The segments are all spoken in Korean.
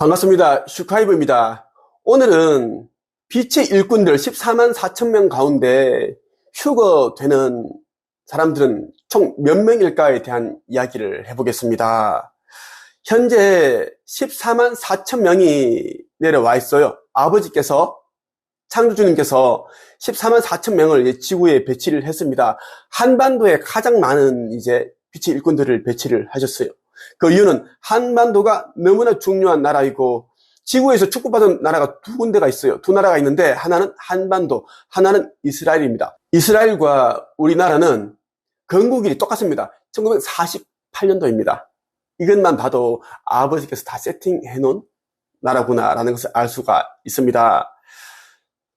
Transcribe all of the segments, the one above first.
반갑습니다. 슈카이브입니다. 오늘은 빛의 일꾼들 14만 4천 명 가운데 휴거되는 사람들은 총 몇 명일까에 대한 이야기를 해보겠습니다. 현재 14만 4천 명이 내려와 있어요. 아버지께서, 창조주님께서 14만 4천 명을 지구에 배치를 했습니다. 한반도에 가장 많은 빛의 일꾼들을 배치를 하셨어요. 그 이유는 한반도가 너무나 중요한 나라이고 지구에서 축복받은 나라가 두 군데가 있어요. 두 나라가 있는데 하나는 한반도, 하나는 이스라엘입니다. 이스라엘과 우리나라는 건국일이 똑같습니다. 1948년도입니다. 이것만 봐도 아버지께서 다 세팅해 놓은 나라구나라는 것을 알 수가 있습니다.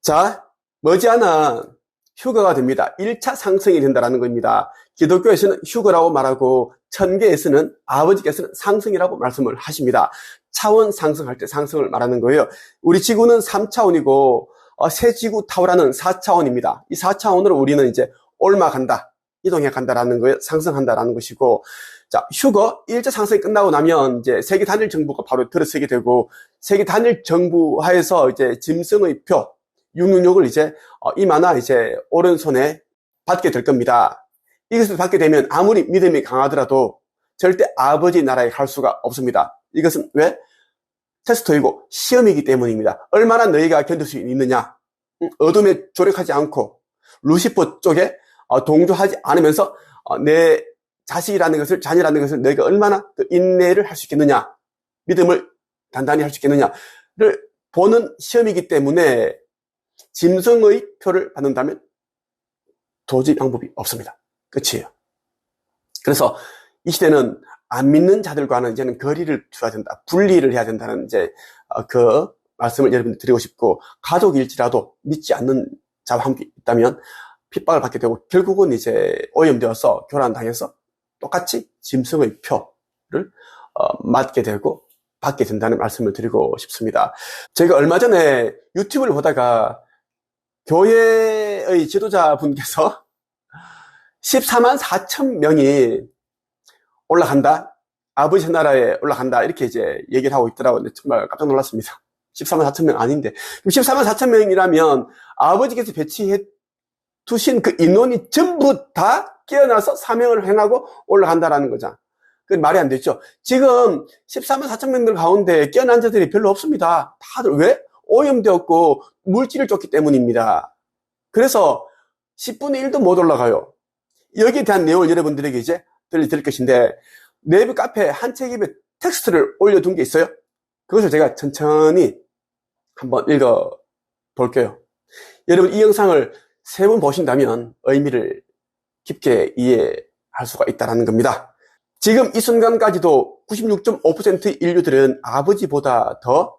자, 머지않아 휴거가 됩니다. 1차 상승이 된다는 겁니다. 기독교에서는 휴거라고 말하고 천계에서는 아버지께서는 상승이라고 말씀을 하십니다. 차원 상승할 때 상승을 말하는 거예요. 우리 지구는 3차원이고 새 지구 타워라는 4차원입니다. 이 4차원으로 우리는 올라간다, 이동해 간다라는 거예요. 상승한다라는 것이고, 자, 휴거 1차 상승이 끝나고 나면 세계 단일 정부가 바로 들어서게 되고, 세계 단일 정부 하에서 짐승의 표 666을 이마나 오른손에 받게 될 겁니다. 이것을 받게 되면 아무리 믿음이 강하더라도 절대 아버지 나라에 갈 수가 없습니다. 이것은 왜? 테스트이고 시험이기 때문입니다. 얼마나 너희가 견딜 수 있느냐, 어둠에 조력하지 않고 루시퍼 쪽에 동조하지 않으면서 내 자식이라는 것을, 자녀라는 것을 너희가 얼마나 인내를 할 수 있겠느냐, 믿음을 단단히 할 수 있겠느냐를 보는 시험이기 때문에 짐승의 표를 받는다면 도저히 방법이 없습니다. 끝이에요. 그래서 이 시대는 안 믿는 자들과는 이제는 거리를 두어야 된다, 분리를 해야 된다는 그 말씀을 여러분들 드리고 싶고, 가족일지라도 믿지 않는 자와 함께 있다면 핍박을 받게 되고 결국은 오염되어서 교란당해서 똑같이 짐승의 표를 맞게 되고 받게 된다는 말씀을 드리고 싶습니다. 제가 얼마 전에 유튜브를 보다가 교회의 지도자분께서 14만 4천 명이 올라간다, 아버지 나라에 올라간다, 이렇게 얘기를 하고 있더라고요. 근데 정말 깜짝 놀랐습니다. 14만 4천 명 아닌데, 14만 4천 명이라면 아버지께서 배치해 두신 그 인원이 전부 다 깨어나서 사명을 행하고 올라간다라는 거죠. 그건 말이 안 되죠. 지금 14만 4천 명들 가운데 깨어난 자들이 별로 없습니다. 다들 왜? 오염되었고 물질을 쫓기 때문입니다. 그래서 10분의 1도 못 올라가요. 여기에 대한 내용을 여러분들에게 들려드릴 것인데, 네이버 카페에 한 책 입에 텍스트를 올려둔 게 있어요. 그것을 제가 천천히 한번 읽어 볼게요. 여러분, 이 영상을 3번 보신다면 의미를 깊게 이해할 수가 있다는 겁니다. 지금 이 순간까지도 96.5%의 인류들은 아버지보다 더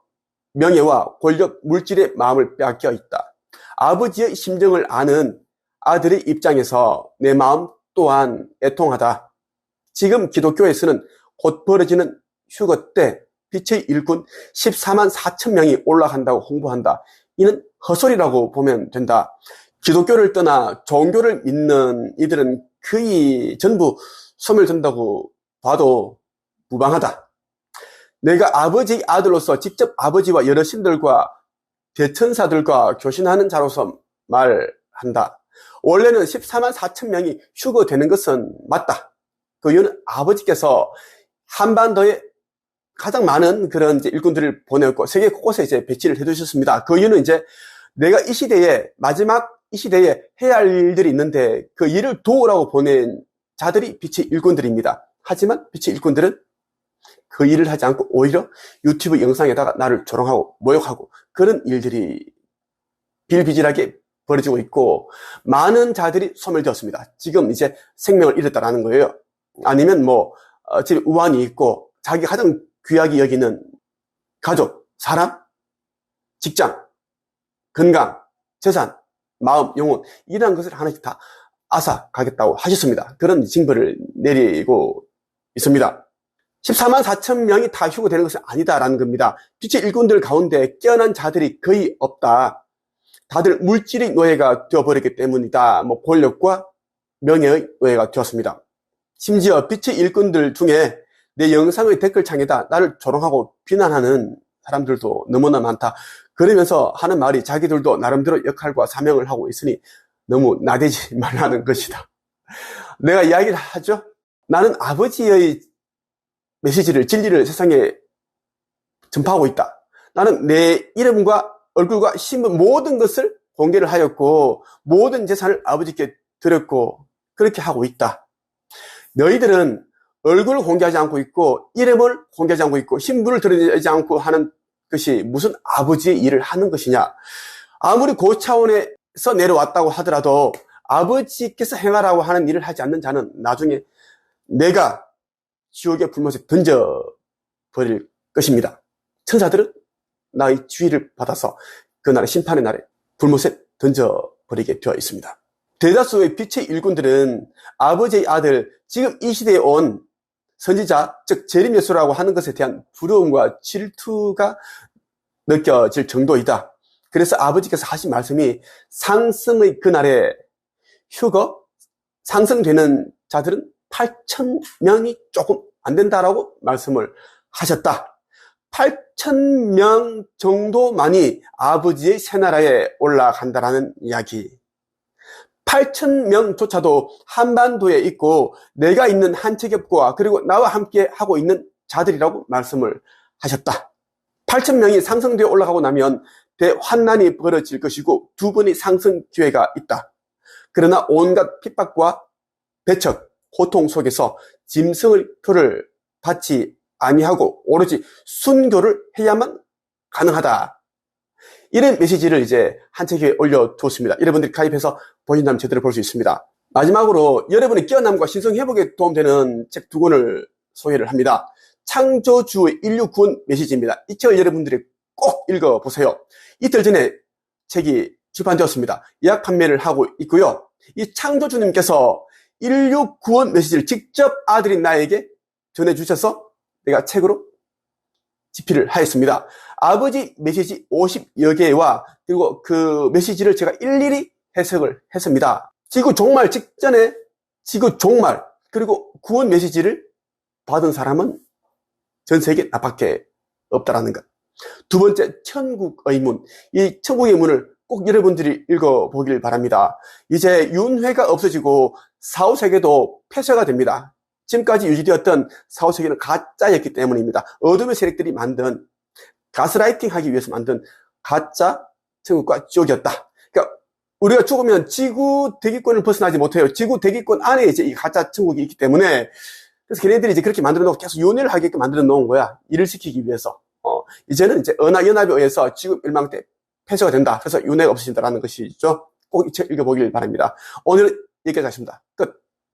명예와 권력, 물질의 마음을 빼앗겨 있다. 아버지의 심정을 아는 아들의 입장에서 내 마음 또한 애통하다. 지금 기독교에서는 곧 벌어지는 휴거 때 빛의 일꾼 14만 4천 명이 올라간다고 홍보한다. 이는 헛소리라고 보면 된다. 기독교를 떠나 종교를 믿는 이들은 거의 전부 소멸된다고 봐도 무방하다. 내가 아버지의 아들로서 직접 아버지와 여러 신들과 대천사들과 교신하는 자로서 말한다. 원래는 14만 4천 명이 휴거되는 것은 맞다. 그 이유는 아버지께서 한반도에 가장 많은 그런 일꾼들을 보냈고 세계 곳곳에 배치를 해두셨습니다. 그 이유는 내가 이 시대에, 마지막 이 시대에 해야 할 일들이 있는데 그 일을 도우라고 보낸 자들이 빛의 일꾼들입니다. 하지만 빛의 일꾼들은 그 일을 하지 않고 오히려 유튜브 영상에다가 나를 조롱하고 모욕하고 그런 일들이 비일비재하게 벌어지고 있고, 많은 자들이 소멸되었습니다. 지금 생명을 잃었다라는 거예요. 아니면 집에 우환이 있고 자기 가장 귀하게 여기는 가족, 사람, 직장, 건강, 재산, 마음, 영혼, 이러한 것을 하나씩 다 앗아가겠다고 하셨습니다. 그런 징벌을 내리고 있습니다. 14만 4천 명이 다 휴거되는 것은 아니다라는 겁니다. 빛의 일꾼들 가운데 깨어난 자들이 거의 없다. 다들 물질의 노예가 되어버렸기 때문이다. 권력과 명예의 노예가 되었습니다. 심지어 빛의 일꾼들 중에 내 영상의 댓글창에다 나를 조롱하고 비난하는 사람들도 너무나 많다. 그러면서 하는 말이 자기들도 나름대로 역할과 사명을 하고 있으니 너무 나대지 말라는 것이다. 내가 이야기를 하죠. 나는 아버지의 메시지를, 진리를 세상에 전파하고 있다. 나는 내 이름과 얼굴과 신분 모든 것을 공개를 하였고 모든 재산을 아버지께 드렸고 그렇게 하고 있다. 너희들은 얼굴을 공개하지 않고 있고 이름을 공개하지 않고 있고 신분을 드러내지 않고 하는 것이 무슨 아버지의 일을 하는 것이냐. 아무리 고차원에서 내려왔다고 하더라도 아버지께서 행하라고 하는 일을 하지 않는 자는 나중에 내가 지옥의 불못에 던져버릴 것입니다. 천사들은 나의 주의를 받아서 그날의 심판의 날에 불못에 던져버리게 되어 있습니다. 대다수의 빛의 일꾼들은 아버지의 아들, 지금 이 시대에 온 선지자, 즉 재림 예수라고 하는 것에 대한 부러움과 질투가 느껴질 정도이다. 그래서 아버지께서 하신 말씀이 상승의 그날에 휴거, 상승되는 자들은 8,000명이 조금 안 된다라고 말씀을 하셨다. 8,000명 정도만이 아버지의 새나라에 올라간다라는 이야기. 8,000명조차도 한반도에 있고 내가 있는 한채겹과 그리고 나와 함께 하고 있는 자들이라고 말씀을 하셨다. 8,000명이 상승되어 올라가고 나면 대환난이 벌어질 것이고 두 번의 상승 기회가 있다. 그러나 온갖 핍박과 배척, 고통 속에서 짐승의 표를 받지 아니하고 오로지 순교를 해야만 가능하다. 이런 메시지를 이제 한 책에 올려두었습니다. 여러분들이 가입해서 보신다면 제대로 볼 수 있습니다. 마지막으로 여러분의 깨어남과 신성 회복에 도움되는 책 두 권을 소개를 합니다. 창조주의 인류 구원 메시지입니다. 이 책을 여러분들이 꼭 읽어보세요. 이틀 전에 책이 출판되었습니다. 예약 판매를 하고 있고요. 이 창조주님께서 인류 구원 메시지를 직접 아들인 나에게 전해주셔서 내가 책으로 집필을 하였습니다. 아버지 메시지 50여 개와 그리고 그 메시지를 제가 일일이 해석을 했습니다. 지구 종말 직전에 지구 종말 그리고 구원 메시지를 받은 사람은 전 세계 나밖에 없다라는 것. 두 번째, 천국의 문. 이 천국의 문을 꼭 여러분들이 읽어보길 바랍니다. 이제 윤회가 없어지고 사후세계도 폐쇄가 됩니다. 지금까지 유지되었던 사후세계는 가짜였기 때문입니다. 어둠의 세력들이 만든 가스라이팅 하기 위해서 만든 가짜 천국과 지옥이었다. 그러니까 우리가 죽으면 지구 대기권을 벗어나지 못해요. 지구 대기권 안에 이제 이 가짜 천국이 있기 때문에 그래서 걔네들이 이제 그렇게 만들어 놓고 계속 윤회를 하게끔 만들어 놓은 거야. 일을 시키기 위해서. 이제는 이제 은하연합에 의해서 지구 멸망 때 폐쇄가 된다. 그래서 윤회가 없어진다라는 것이죠. 꼭 이 책 읽어보길 바랍니다. 오늘 여기까지 하겠습니다. 끝.